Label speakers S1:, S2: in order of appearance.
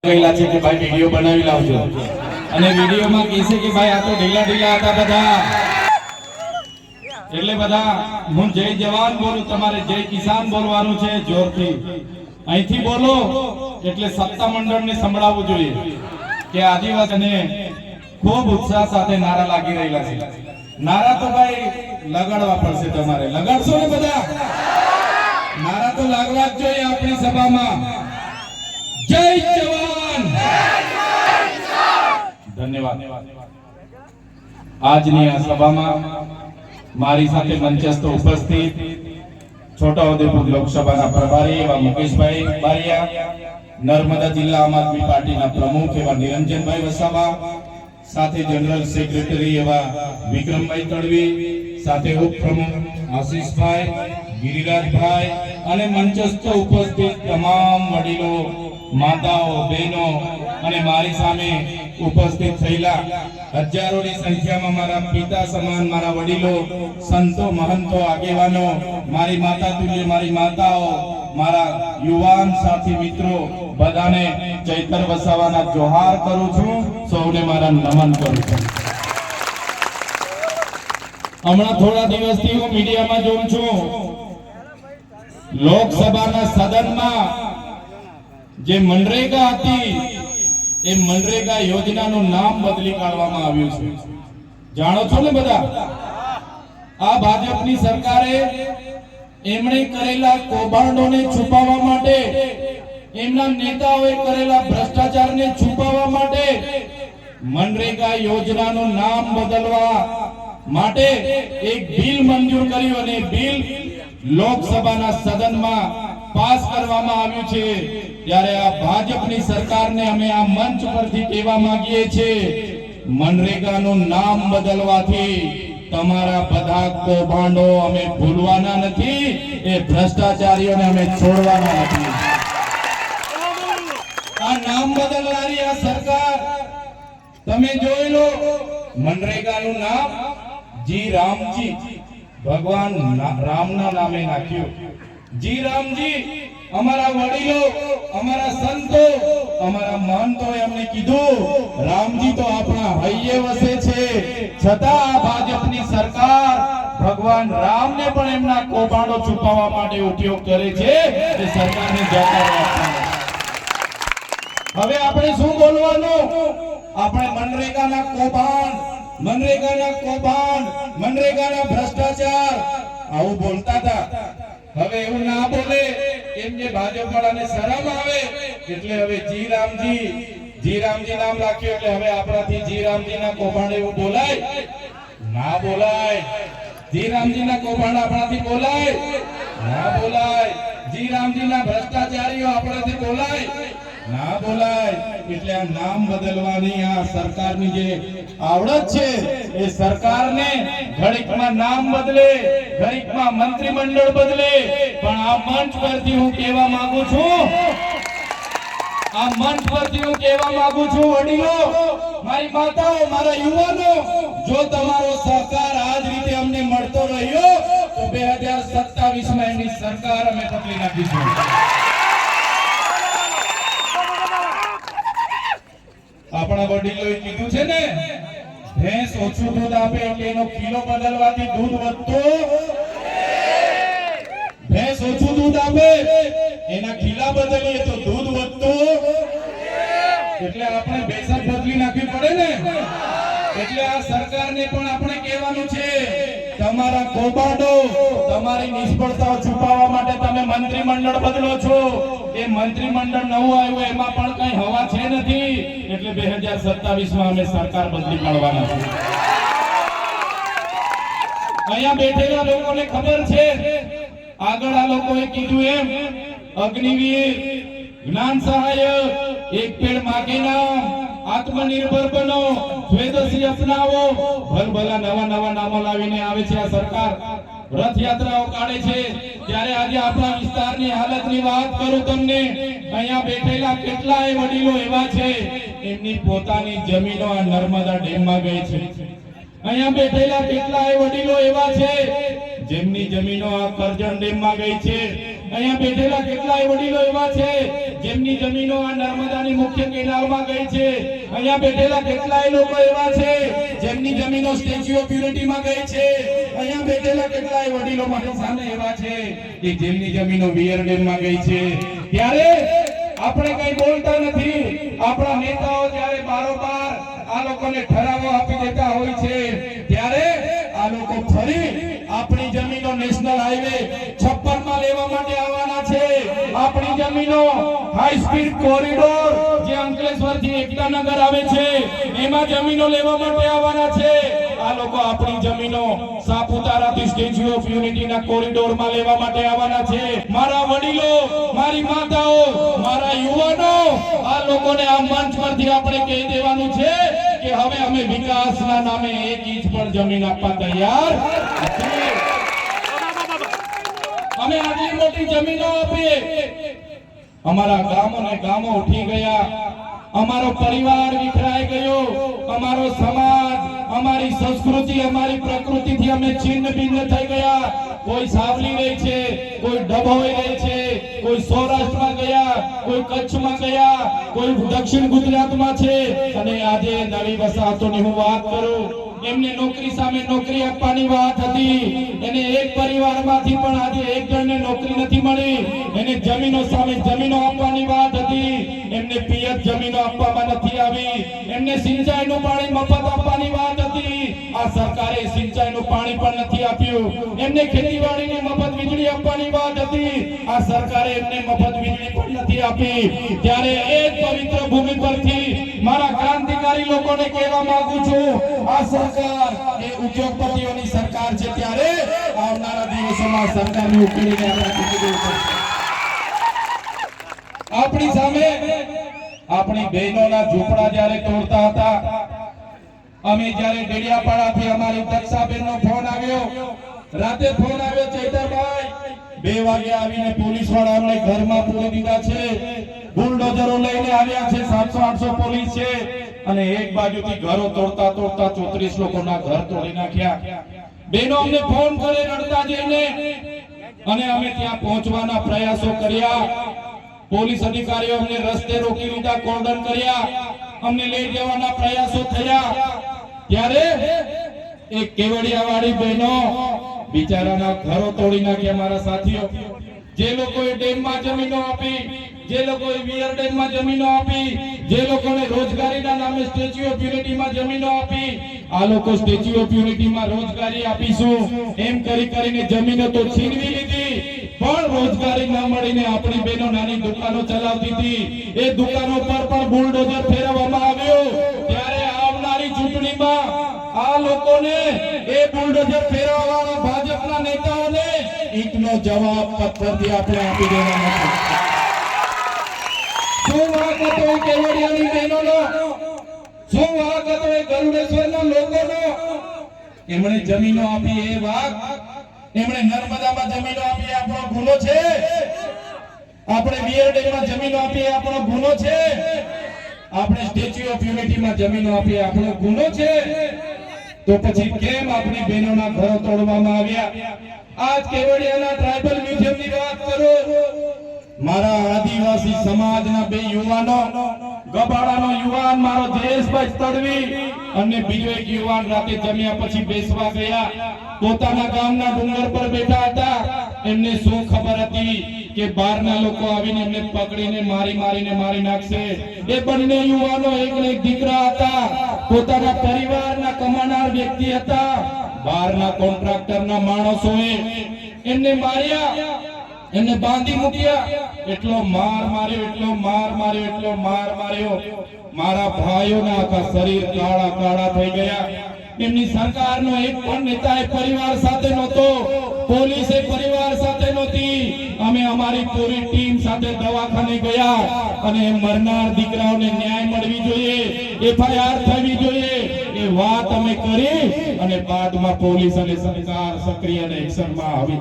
S1: કહેલા છે કે ભાઈ વિડિયો બનાવી લાવજો અને વિડિયોમાં કહે છે કે ભાઈ આ તો ઢીલા ઢીલા હતા બધા, એટલે બધા હું જય જવાન બોલું, તમારે જય કિસાન બોલવાનું છે જોરથી. અહીંથી બોલો એટલે સત્તા મંડળને સંભળાવવું જોઈએ કે આદિવાસીને ખૂબ ઉત્સાહ સાથે નારા લાગી રહેલા છે. નારા તો ભાઈ લગાડવા પડશે, તમારે લગાડશો ને બધા? નારા તો લાગવા જ જોઈએ આપણી સભામાં. જય જવાન. ધન્યવાદ. આજની આ સભામાં મારી સાથે મંચસ્થ ઉપસ્થિત છોટાઉદેપુર લોકસભાના પ્રભારી એવા મુકેશભાઈ બારિયા, નર્મદા જિલ્લા આમ આદમી પાર્ટીના પ્રમુખ એવા નિરંજનભાઈ વસાવા, સાથે જનરલ સેક્રેટરી એવા વિક્રમભાઈ તડવી, સાથે ઉપપ્રમુખ આશીષભાઈ, ગિરિરાજભાઈ અને મંચસ્થ ઉપસ્થિત તમામ વડીલો, માતાઓ, બહેનો અને મારી સામે ઉપસ્થિત થયેલા હજારોની સંખ્યામાં મારા પિતા સમાન મારા વડીલો, સંતો, મહંતો, આગેવાનો, મારી માતા તુલ્ય મારી માતાઓ, મારા યુવાન સાથી મિત્રો, બધાને ચૈતર વસાવાના જોહાર કરું છું, સૌને મારા નમન કરું છું. હમણાં થોડા દિવસથી હું મીડિયામાં જોઉં છું, લોકસભાના સદનમાં જે મનરેગા હતી એ મનરેગા યોજનાનું નામ બદલી કાઢવામાં આવ્યું છે. જાણો છો ને બધા? આ ભાજપની સરકારે એમણે કરેલા કૌભાંડોને છુપાવવા માટે, એમના નેતાઓએ કરેલા ભ્રષ્ટાચારને છુપાવવા માટે મનરેગા યોજનાનું નામ બદલવા માટે એક બિલ મંજૂર કર્યું અને બિલ લોકસભાના સદનમાં પાસ કરવામાં આવ્યું છે. ત્યારે આ ભાજપની સરકારને અમે આ મંચ પરથી કહેવા માંગીએ છીએ, મનરેગાનું નામ બદલવાથી તમારા બધા કૌભાંડો અમે ભૂલવાના નથી, એ ભ્રષ્ટાચારીઓને અમે છોડવાના નથી. આ નામ બદલનારી આ સરકાર તમે જોઈ લો, મનરેગાનું નામ જી રામજી, ભગવાન રામના નામે નાખ્યું. જી રામજી, અમારા વડીલો, અમારા સંતો, અમારા મહંતોએ અમને કીધું રામજી તો આપણા હૈયે વસે છે, છતાં આ ભાજપની સરકાર ભગવાન રામને પણ એમના કૌભાંડો છુપાવવા માટે ઉપયોગ કરે છે. એ સરકારને જવાબ આપવાનો. હવે આપણે શું બોલવાનું? આપણે મનરેગાના કૌભાંડ, મનરેગાના ભ્રષ્ટાચાર આવું બોલતા હતા. હવે એવું ના બોલે, એમ જે ભાજપ વાળાને શરમ આવે એટલે હવે જી રામજી નામ રાખ્યું એટલે હવે આપણાથી જી રામજીના કૌભાંડ એવું બોલાય? ના બોલાય. જી રામજીના કૌભાંડ આપણાથી બોલાય? ના બોલાય. જી રામજીના ભ્રષ્ટાચારીઓ આપણાથી બોલાય? ના બોલાય. એટલે આ નામ બદલવાની આ સરકારની જે આવડત છે, એ સરકારને ઘડીકમાં નામ બદલે, ઘડીકમાં મંત્રીમંડળ બદલે, પણ આ મંચ પરથી હું કહેવા માંગુ છું, વડીલો, મારી માતાઓ, મારા યુવાનો, જો તમારો સહકાર આ જ રીતે અમને મળતો રહ્યો તો 2027 માં એની સરકાર અમે બદલી નાખીશું. આપણા વડીલોએ કીધું છે ને, ભેંસ ઓછું દૂધ આપે એટલે એનો કિલો બદલવાથી દૂધ વધતું, ભેંસ ઓછું દૂધ આપે એના કિલા બદલીએ તો દૂધ વધતું, એટલે આપણે ભેંસ બદલી નાખવી પડે ને. એટલે આ સરકારને પણ આપણે કહેવાનું છે, તમારા કૌભાંડો, તમારી નિષ્ફળતાઓ છુપાવવા માટે તમે મંત્રીમંડળ બદલો છો. એ મંત્રીમંડળ નવું આવ્યું એમાં પણ કઈ હવા છે નથી, એટલે 2027 માં અમે સરકાર બદલી કાઢવાના છે. અહીંયા બેઠેલા લોકોને ખબર છે, આગળ આ લોકોએ કીધું એમ અગ્નિવીર, જ્ઞાન સહાયક, એક પેડ માગે નામ, આત્મનિર્ભર બનો, સ્વદેશી અપનાવો, ભલભલા નવા નામો લાવીને આવે છે આ સરકાર. રથયાત્રાઓ કાઢે છે. ત્યારે આજે આપણા વિસ્તારની હાલતની વાત કરું તમને, અહીંયા બેઠેલા કેટલાય વડીલો એવા છે એમની પોતાની જમીનો આ નર્મદા ડેમમાં ગઈ છે. અહીંયા બેઠેલા કેટલાય વડીલો એવા છે જેમની જમીનો આ કરજણ ડેમમાં ગઈ છે. અહીંયા બેઠેલા કેટલાય વડીલો એવા છે જેમની જમીનો આ નર્મદાની મુખ્ય કેનાલમાં ગઈ છે. અહીંયા બેઠેલા કેટલાય લોકો એવા છે જેમની જમીનો સ્ટેચ્યુ ઓફ યુનિટીમાં ગઈ છે. અહીંયા બેઠેલા કેટલાય વડીલો મારી સામે એવા છે કે જેમની જમીનો વિયર ડેમમાં ગઈ છે. ત્યારે આપણે કઈ બોલતા નથી. આપણા નેતાઓ જ્યારે બારોબાર આ લોકોને ઠરાવો આપી દેતા હોય છે ત્યારે આ લોકો ફરી આપણી જમીનો નેશનલ હાઈવે 56 માં લેવા માટે આવવાના છે. આપણી જમીનો હાઈ સ્પીડ કોરિડોર જે અંકલેશ્વરથી એકતાનગર આવે છે એમાં જમીનો લેવા માટે આવવાના છે. આ લોકો આપણી જમીનો સાપુતારાથી સ્ટેચ્યુ ઓફ યુનિટીના કોરિડોરમાં લેવા માટે આવવાના છે. મારા વડીલો, મારી માતાઓ, મારા યુવાનો, આ લોકોને આ મંચ પરથી આપણે કહી દેવાનું છે કે હવે અમે વિકાસના નામે એક ઇંચ પણ જમીન આપવા તૈયાર નથી. અમે આટલી મોટી જમીનો આપીએ. અમારા ગામો ઉઠી ગયા, અમારો પરિવાર વિખરાઈ ગયો, અમારો સમાજ, અમારી સંસ્કૃતિ, અમારી પ્રકૃતિથી અમે છિન્ન ભિન્ન થઈ ગયા. કોઈ સાવલી રહી છે, કોઈ ડભોઈ રહી છે, કોઈ સૌરાષ્ટ્રમાં ગયા, કોઈ કચ્છમાં ગયા, કોઈ દક્ષિણ ગુજરાતમાં છે. અને આજે નવી વસાહતોની હું વાત કરું, એમને નોકરી સામે નોકરી આપવાની વાત હતી. એને એક પરિવારમાંથી પણ આજે એક જણને નોકરી નથી મળી. એને જમીનો સામે જમીનો આપવાની વાત હતી. એમને પિયત જમીનો આપવામાં નથી આવી. એમને સિંચાઈનું પાણી મફત આપવાની વાત હતી. આ સરકારે સિંચાઈનું પાણી પણ નથી આપ્યું. એમને ખેતીવાડીની મફત વીજળી આપવાની વાત હતી. આ સરકારે એમને મફત વીજળી પણ નથી આપી. ત્યારે એ જ પવિત્ર ભૂમિ પરથી મારા ક્રાંતિકારી લોકોને કહેવા માંગુ છું, આ સરકાર એ ઉદ્યોગપતિઓની સરકાર છે. ત્યારે આવનારા દિવસોમાં સરકારને ઉકેલીને આપણે ચૂકી દેવું પડશે. આપણી સામે આપણી બહેનોના ઝૂંપડા જ્યારે તોડતા હતા, અમે જ્યારે ડેડિયાપાડાથી અમારી દક્ષાબેનનો ફોન આવ્યો, રાતે ફોન આવ્યો, ચૈતરભાઈ 2 વાગે આવીને પોલીસ વાળા અમને ઘરમાં પૂરી દીધા છે, બુલડોઝરો લઈને આવ્યા છે, 700-800 પોલીસ છે, અને એક બાજુથી ઘરો તોડતા 34 લોકોના ઘર તોડી નાખ્યા. બેનો અમને ફોન કરે રડતા જઈને, અને અમે ત્યાં પહોંચવાના પ્રયાસો કર્યા. પોલીસ અધિકારીઓ અમને રસ્તે રોકી લીધા, કોર્ડન કર્યા, અમને લઈ જવાના પ્રયાસો થયા. ત્યારે એક કેવડિયાવાળી બહેનો બિચારાના ઘરો તોડી નાખ્યા. મારા સાથીઓ, જે લોકોએ ડેમમાં જમીનો આપી, જે લોકોએ વિયર ડેમમાં જમીનો આપી, જે લોકોને રોજગારીના નામે સ્ટેચ્યુ ઓફ યુનિટીમાં જમીનો આપી, આ લોકો સ્ટેચ્યુ ઓફ યુનિટીમાં રોજગારી આપીશું એમ કરીને જમીનો તો છીનવી લીધી, પણ રોજગારી ન મળીને આપણી બહેનો નાની દુકાનો ચલાવતી હતી. એ દુકાનો પર પણ બુલડોઝર ફેરવવામાં આવ્યો. ત્યારે આવનારી ચૂંટણીમાં આ લોકોને એ બુલડોઝર ફેરવવાવાળા ભાજપના નેતાઓને ઈંટનો જવાબ પથ્થરથી આપણે આપી દેવાનો છે. શું વાંક હતો એ કેવડિયાની બહેનોનો? શું વાંક હતો એ ગરુડેશ્વરના લોકોનો? એમણે જમીનો આપી એ વાંક? એમણે નર્મદામાં જમીનો આપી આપણો ગુનો છે? આપણે વિયર ડેમમાં જમીનો આપી આપણો ગુનો છે? આપણે સ્ટેચ્યુ ઓફ યુનિટીમાં જમીનો આપી આપણો ગુનો છે? તો પછી કેમ આપણી બહેનોના ઘરો તોડવામાં આવ્યા? આજ કેવડિયાના ટ્રાઇબલ મ્યુઝિયમની વાત કરો. મારા આદિવાસી સમાજના 2 યુવાનો, ગબાડાનો યુવાન મારો જયેશભાઈ તડવી અને બીજો એક યુવાન રાતે જમ્યા પછી બેસવા ગયા. પોતાના ગામના ડુંગર પર બેઠા હતા. એમને શું ખબર હતી કે બહારના લોકો આવીને એમને પકડીને મારી નાખશે. એ બંને યુવાનો એકને એક દીકરા હતા, પોતાના પરિવારના કમાનાર વ્યક્તિ હતા. બહારના કોન્ટ્રાક્ટરના માણસોએ એમને માર્યા, એમને બાંધી મૂક્યા. એટલો માર માર્યો, મારા ભાઈઓના આખા શરીર કાળા થઈ ગયા. એમની સરકારનો એક પણ નેતા એ પરિવાર સાથે નહોતો, પોલીસ એ પરિવાર સાથે નહોતી. અમે અમારી પૂરી ટીમ સાથે દવાખાને ગયા અને મરનાર દીકરાઓને ન્યાય મળવી જોઈએ, એફઆઈઆર થવી જોઈએ એ વાત અમે કરી અને બાદમાં પોલીસ અને સરકાર સક્રિય અને એક્શનમાં આવી.